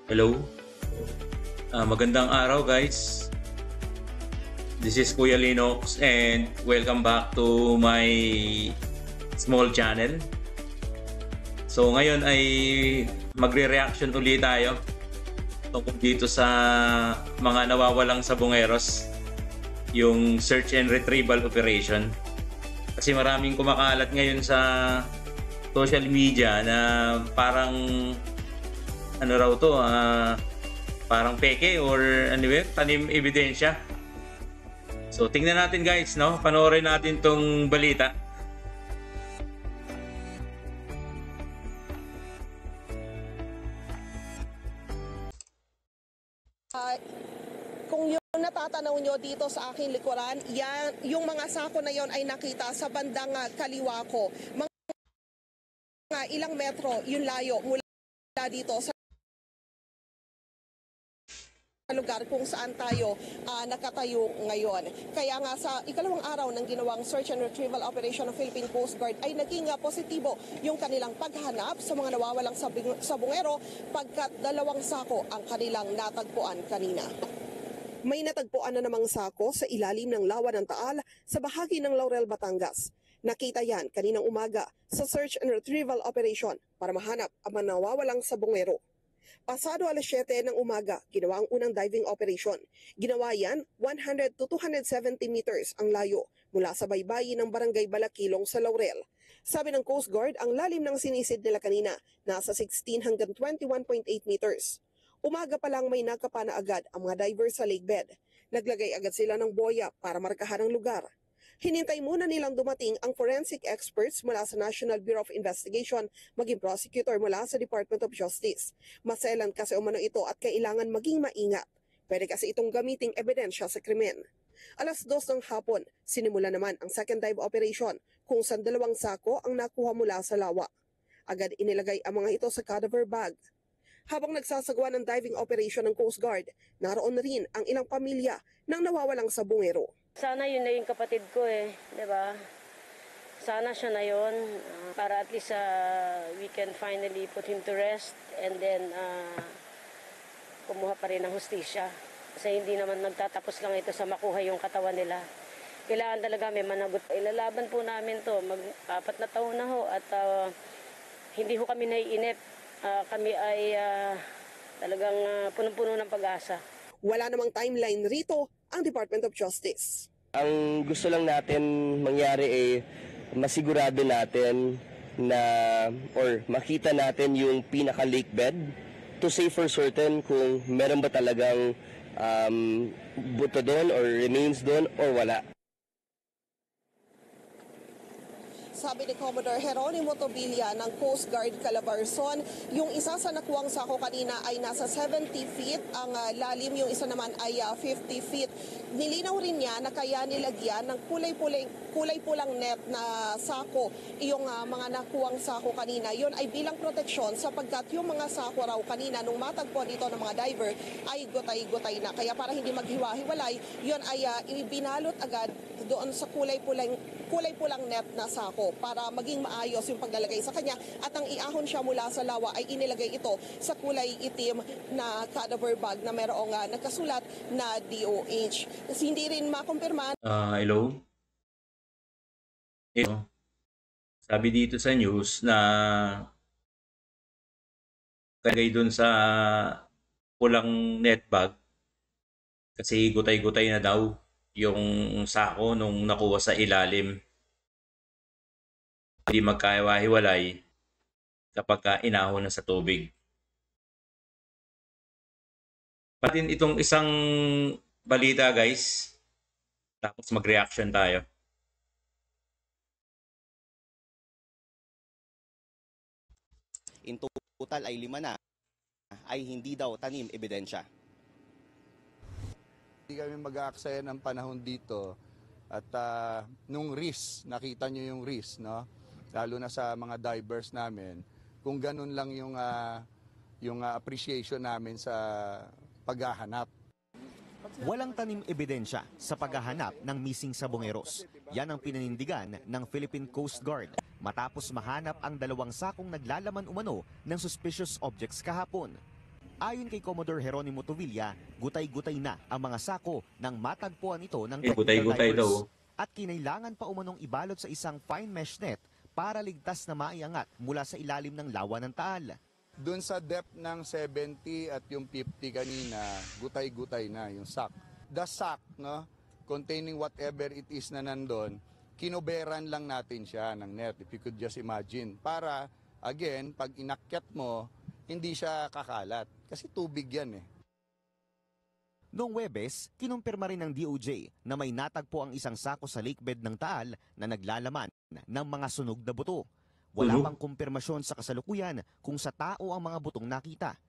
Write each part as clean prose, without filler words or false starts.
Hello, magandang araw guys. This is Kuya Linux and welcome back to my small channel. So ngayon ay magre-reaction ulit tayo tungkol dito sa mga nawawalang sabongeros, yung search and retrieval operation. Kasi maraming kumakalat ngayon sa social media na parang ano raw to, parang peke or ano ba, tanim ebidensya. So tingnan natin guys, no? Panoorin natin tong balita. Kung yung natatanaw nyo dito sa aking likuran, yan, yung mga sako na yon ay nakita sa bandang kaliwa ko. Mga ilang metro yung layo mula dito sa lugar kung saan tayo nakatayo ngayon. Kaya nga sa ikalawang araw ng ginawang search and retrieval operation ng Philippine Coast Guard ay naging positibo yung kanilang paghanap sa mga nawawalang sabongero pagkat 2 sako ang kanilang natagpuan kanina. May natagpuan na namang sako sa ilalim ng lawa ng Taal sa bahagi ng Laurel, Batangas. Nakita yan kaninang umaga sa search and retrieval operation para mahanap ang mga nawawalang sabongero. Pasado alas 7 ng umaga, ginawa ang unang diving operation. Ginawa yan 100 to 270 meters ang layo mula sa baybayin ng Barangay Balakilong sa Laurel. Sabi ng Coast Guard, ang lalim ng sinisid nila kanina nasa 16 hanggang 21.8 meters. Umaga pa lang may nakapa na agad ang mga divers sa lakebed. Naglagay agad sila ng boya para markahan ang lugar. Hinintay muna nilang dumating ang forensic experts mula sa National Bureau of Investigation maging prosecutor mula sa Department of Justice. Maselan kasi umano ito at kailangan maging maingat. Pwede kasi itong gamiting ebidensya sa krimen. Alas 2 ng hapon, sinimula naman ang second dive operation kung saan 2 sako ang nakuha mula sa lawa. Agad inilagay ang mga ito sa cadaver bag. Habang nagsasagawa ng diving operation ng Coast Guard, naroon na rin ang ilang pamilya ng nawawalang sabongero. Sana yun na yung kapatid ko di ba? Sana siya na yun para at least we can finally put him to rest and then kumuha pa rin ng hustisya. Kasi hindi naman nagtatapos lang ito sa makuha yung katawan nila. Kailangan talaga may managot. Ilalaban po namin to, 4 na taon na ho at hindi ho kami naiinip. Kami ay talagang punong-puno ng pag-asa. Wala namang timeline rito ang Department of Justice. Ang gusto lang natin mangyari ay masigurado natin na or makita natin yung pinaka-lake bed to say for certain kung meron ba talagang buto doon or remains doon or wala. Sabi ni Commodore Jeronimo Tobilla ng Coast Guard Calabarzon, yung isa sa nakuwang sako kanina ay nasa 70 feet, ang lalim yung isa naman ay 50 feet. Nilinaw rin niya na kaya nilagyan ng kulay pulang net na sako yung mga nakuwang sako kanina. Yun ay bilang proteksyon sapagkat yung mga sako raw kanina nung matagpuan dito ng mga diver ay gutay-gutay na. Kaya para hindi maghiwa-hiwalay, yun ay ibinalot agad doon sa kulay pulang net na sako para maging maayos yung paglalagay sa kanya at ang iahon siya mula sa lawa ay inilagay ito sa kulay itim na cadaver bag na merong nagkasulat na DOH. Kasi hindi rin makumpirma. Hello. Sabi dito sa news na kagay dun sa pulang net bag kasi gutay-gutay na daw yung sako nung nakuha sa ilalim. Hindi magkahiwa-hiwalay kapag inahon na sa tubig. Patin itong isang balita guys, tapos mag-reaction tayo. In total ay 5 na ay hindi daw tanim ebidensya. Hindi kami mag-aaksaya ng panahon dito at nung risk, nakita nyo yung risk, no? Lalo na sa mga divers namin, kung ganun lang yung appreciation namin sa paghahanap. Walang tanim ebidensya sa paghahanap ng missing sabongeros. Yan ang pinanindigan ng Philippine Coast Guard matapos mahanap ang 2 sakong naglalaman umano ng suspicious objects kahapon. Ayon kay Commodore Jeronimo Tovilla, gutay-gutay na ang mga sako nang matagpuan ito ng Gutay-gutay divers. daw. At kinailangan pa umanong ibalot sa isang fine mesh net para ligtas na maiangat mula sa ilalim ng lawa ng Taal. Doon sa depth ng 70 at yung 50 kanina, gutay-gutay na yung sack. The sack, no, containing whatever it is na nandun, kinuberan lang natin siya ng net, if you could just imagine. Para, again, pag inakyat mo, hindi siya kakalat. Kasi tubig yan eh. Noong Webes, kinumpirma rin ng DOJ na may natagpo ang isang sako sa lakebed ng Taal na naglalaman ng mga sunog na buto. Wala pang kumpirmasyon sa kasalukuyan kung sa tao ang mga butong nakita.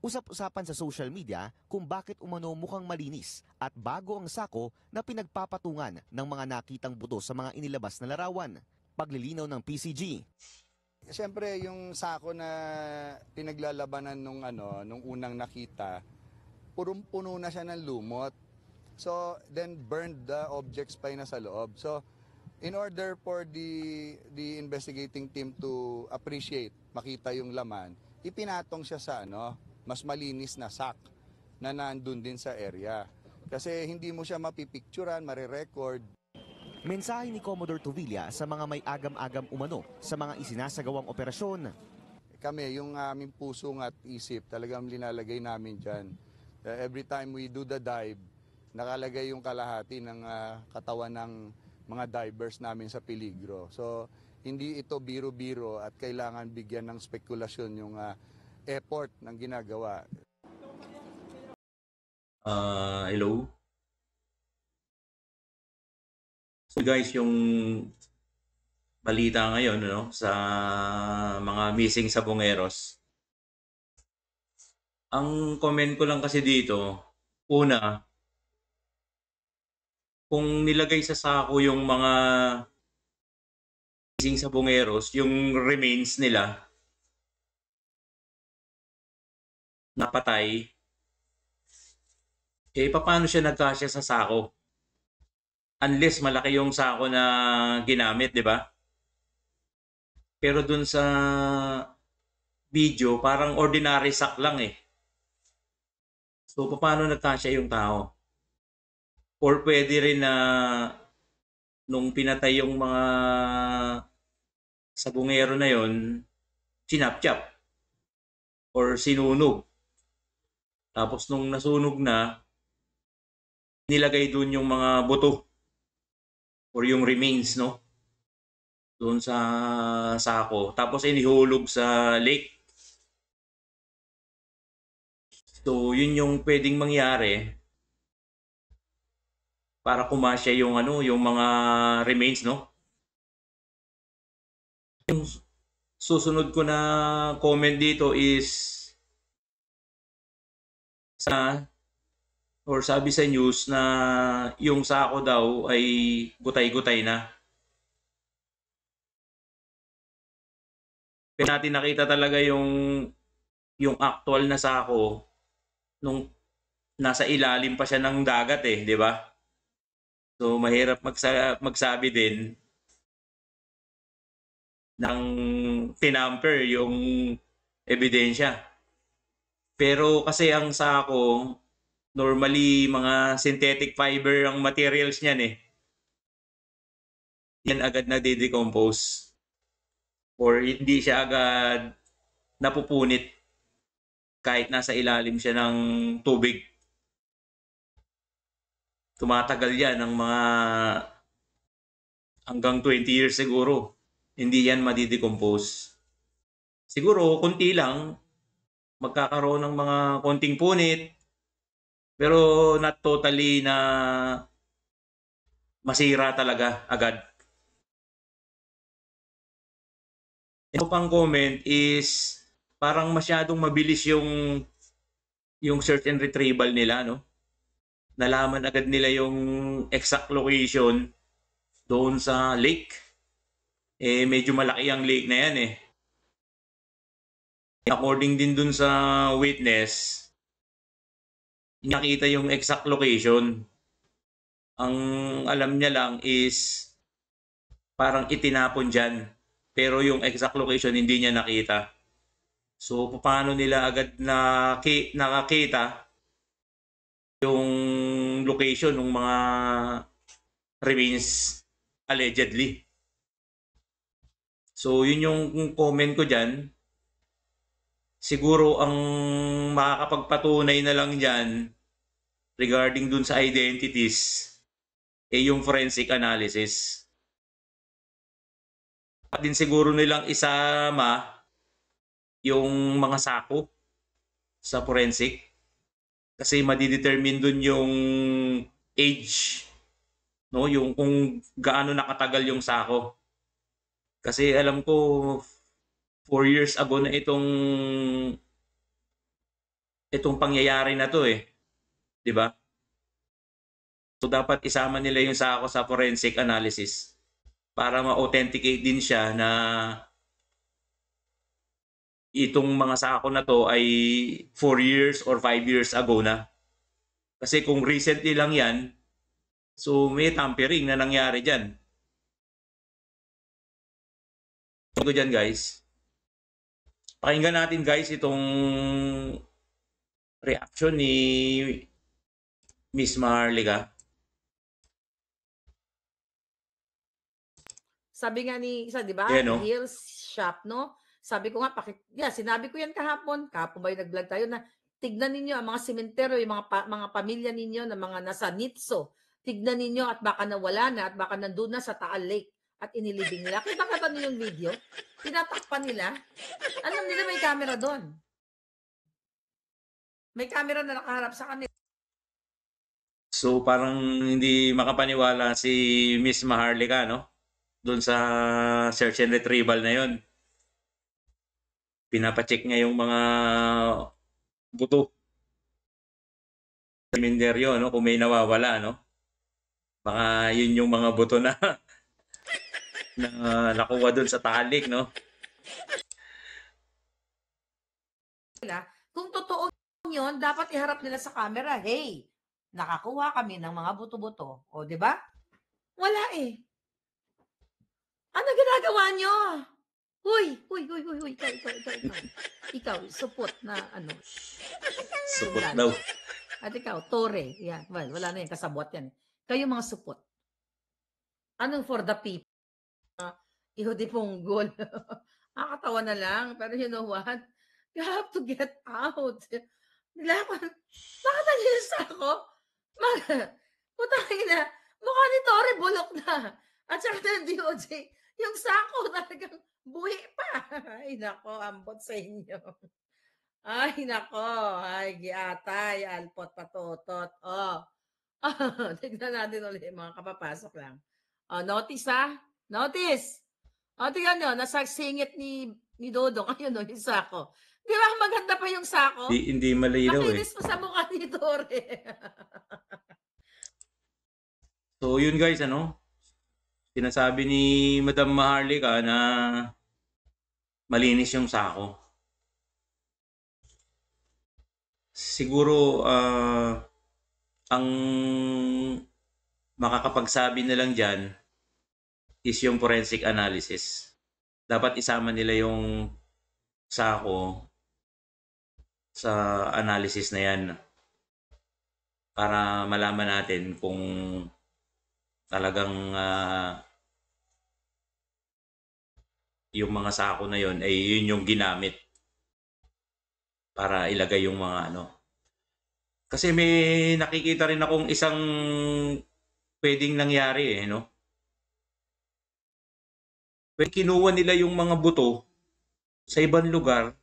Usap-usapan sa social media kung bakit umano mukhang malinis at bago ang sako na pinagpapatungan ng mga nakitang buto sa mga inilabas na larawan. Paglilinaw ng PCG. Siyempre, yung sako na pinaglalabanan nung unang nakita, purong-puno na siya ng lumot. So, then burned the objects pa na sa loob. So, in order for the investigating team to appreciate, makita yung laman, ipinatong siya sa mas malinis na sack na nandun din sa area. Kasi hindi mo siya mapipicturan, marirecord. Mensahe ni Commodore Tovilla sa mga may agam-agam umano sa mga isinasagawang operasyon. Kami, yung aming puso at isip, talagang linalagay namin dyan. Every time we do the dive, nakalagay yung kalahati ng katawan ng mga divers namin sa peligro. So, hindi ito biro-biro at kailangan bigyan ng spekulasyon yung effort ng ginagawa. Hello? So guys, yung balita ngayon sa mga missing sabongeros. Ang comment ko lang kasi dito, una, kung nilagay sa sako yung mga missing sabongeros, yung remains nila, napatay, paano siya nagkasya sa sako? Unless malaki yung sako na ginamit, di ba? Pero dun sa video, parang ordinary sack lang eh. So, paano nagkasya yung tao? Or pwede rin na nung pinatay yung mga sabungero na yon, sinapchap or sinunog. Tapos nung nasunog na, nilagay dun yung mga buto or yung remains, doon sa sako. Tapos inihulog sa lake. So, yun yung pwedeng mangyari para kumasya yung yung mga remains, Yung susunod ko na comment dito is sabi sa news na yung sako daw ay gutay-gutay na. Pero natin nakita talaga yung actual na sako nung nasa ilalim pa siya ng dagat di ba? So mahirap magsabi din ng tinamper yung ebidensya. Pero kasi ang sako, normally mga synthetic fiber ang materials niyan Yan agad na de-decompose. Or hindi siya agad napupunit kahit nasa ilalim siya ng tubig. Tumatagal yan ng mga hanggang 20 years siguro. Hindi yan madi-decompose. Siguro, konti lang, magkakaroon ng mga konting punit, pero not totally na masira talaga agad. Ito pang comment is parang masyadong mabilis yung search and retrieval nila, Nalaman agad nila yung exact location doon sa lake. Medyo malaki ang lake na yan According din dun sa witness, nakita yung exact location. Ang alam niya lang is parang itinapon dyan. Pero yung exact location hindi niya nakita. So, paano nila agad nakakita yung location ng mga remains allegedly. So, yun yung comment ko dyan. Siguro ang makakapagpatunay na lang dyan regarding dun sa identities yung forensic analysis. At din siguro nilang isama yung mga sako sa forensic kasi madidetermine dun yung age, no, yung kung gaano nakatagal yung sako. Kasi alam ko 4 years ago na itong pangyayari na to 'di ba? So dapat isama nila yung sako sa forensic analysis para ma-authenticate din siya na itong mga sako na to ay 4 years or 5 years ago na. Kasi kung recently lang yan, so may tampering na nangyari dyan. So dyan guys, pakinggan natin guys itong reaction ni Miss Maharlika. Sabi nga ni isa, di ba? Yeah, no? Heels shop, no? Sabi ko nga, sinabi ko yan kahapon ba yung nag-vlog tayo na tignan ninyo ang mga sementeryo, yung mga pamilya ninyo na mga nasa Nitso. Tignan ninyo at baka nawala na at baka nandun na sa Taal Lake at inilibing nila. Kita niyo yung video? Tinatakpan nila. Alam nila may camera doon. May camera na nakaharap sa kanila. So parang hindi makapaniwala si Miss Maharlika, no? Doon sa search and retrieval na yon. Pinapacheck niya yung mga buto. Sementeryo, no? Kung may nawawala, no? Baka yun yung mga buto na nakuha doon sa talik, no? Kung totoo yun, dapat iharap nila sa camera. Hey, nakakuha kami ng mga buto-buto. O, di ba? Wala eh. Ano ginagawa nyo? Huy, ikaw, supot na ano. Supot daw. At ikaw, tore. Yan. Well, wala na yan, kasabot yan. Kayo mga supot. Anong for the people? Ihudi ponggol. Nakakatawa na lang. Pero you know what? You have to get out. Nakatalis ako. Putangin na. Mukha ni Tore bulok na. At saka ng DOJ, yung sako talagang buhi pa. Ay, nako, ambot sa inyo. Ay, nako. Ay, giatay, alpot, patotot. Oh. Tignan natin ulit mga kapapasok lang. Oh, notice ha? Notice. O, tingnan nyo, nasa singit ni Dodong. Ayun o, yung sako. Di ba maganda pa yung sako? Hindi malinaw Makinis pa sa mukha ni Tore. So yun guys, ano? Sinasabi ni Madam Maharlika na malinis yung sako. Siguro ang makakapagsabi na lang dyan is yung forensic analysis. Dapat isama nila yung sako sa analysis na yan para malaman natin kung talagang yung mga sako na yon ay yun yung ginamit para ilagay yung mga ano. Kasi may nakikita rin akong isang pwedeng nangyari no? Kinuha nila yung mga buto sa ibang lugar,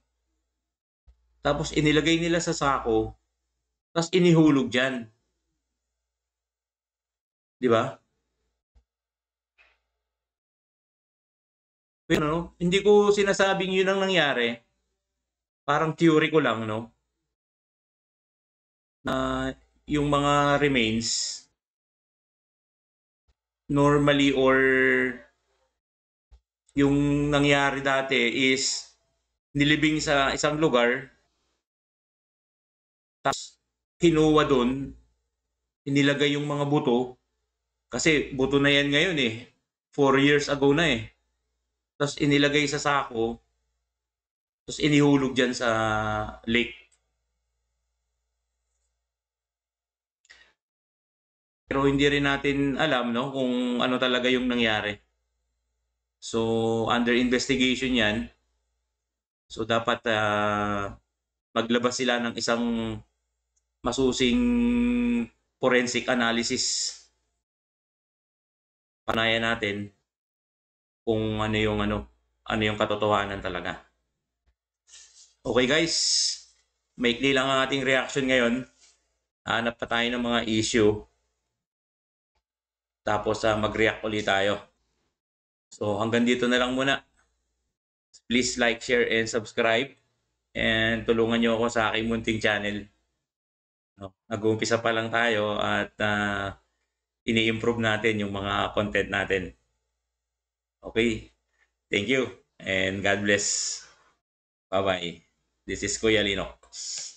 tapos inilagay nila sa sako, tapos inihulog dyan. Di ba? Pero no, hindi ko sinasabing yun ang nangyari. Parang theory ko lang, no? Na yung mga remains normally or yung nangyari dati is nilibing sa isang lugar, tapos kinuha doon, inilagay yung mga buto, kasi buto na yan ngayon 4 years ago na tapos inilagay sa sako, Tapos inihulog dyan sa lake. Pero hindi rin natin alam, no, kung ano talaga yung nangyari. So, under investigation yan. So, dapat maglabas sila ng isang masusing forensic analysis. Panayan natin kung ano yung katotohanan talaga. Okay guys, maikli lang ang ating reaction ngayon. Hanap pa tayo ng mga issue. Tapos mag-react ulit tayo. So hanggang dito na lang muna. Please like, share, and subscribe. And tulungan nyo ako sa aking munting channel. No, nag-uumpisa pa lang tayo at ini-improve natin yung mga content natin. Okay. Thank you and God bless. Bye-bye. This is Kuya Linox.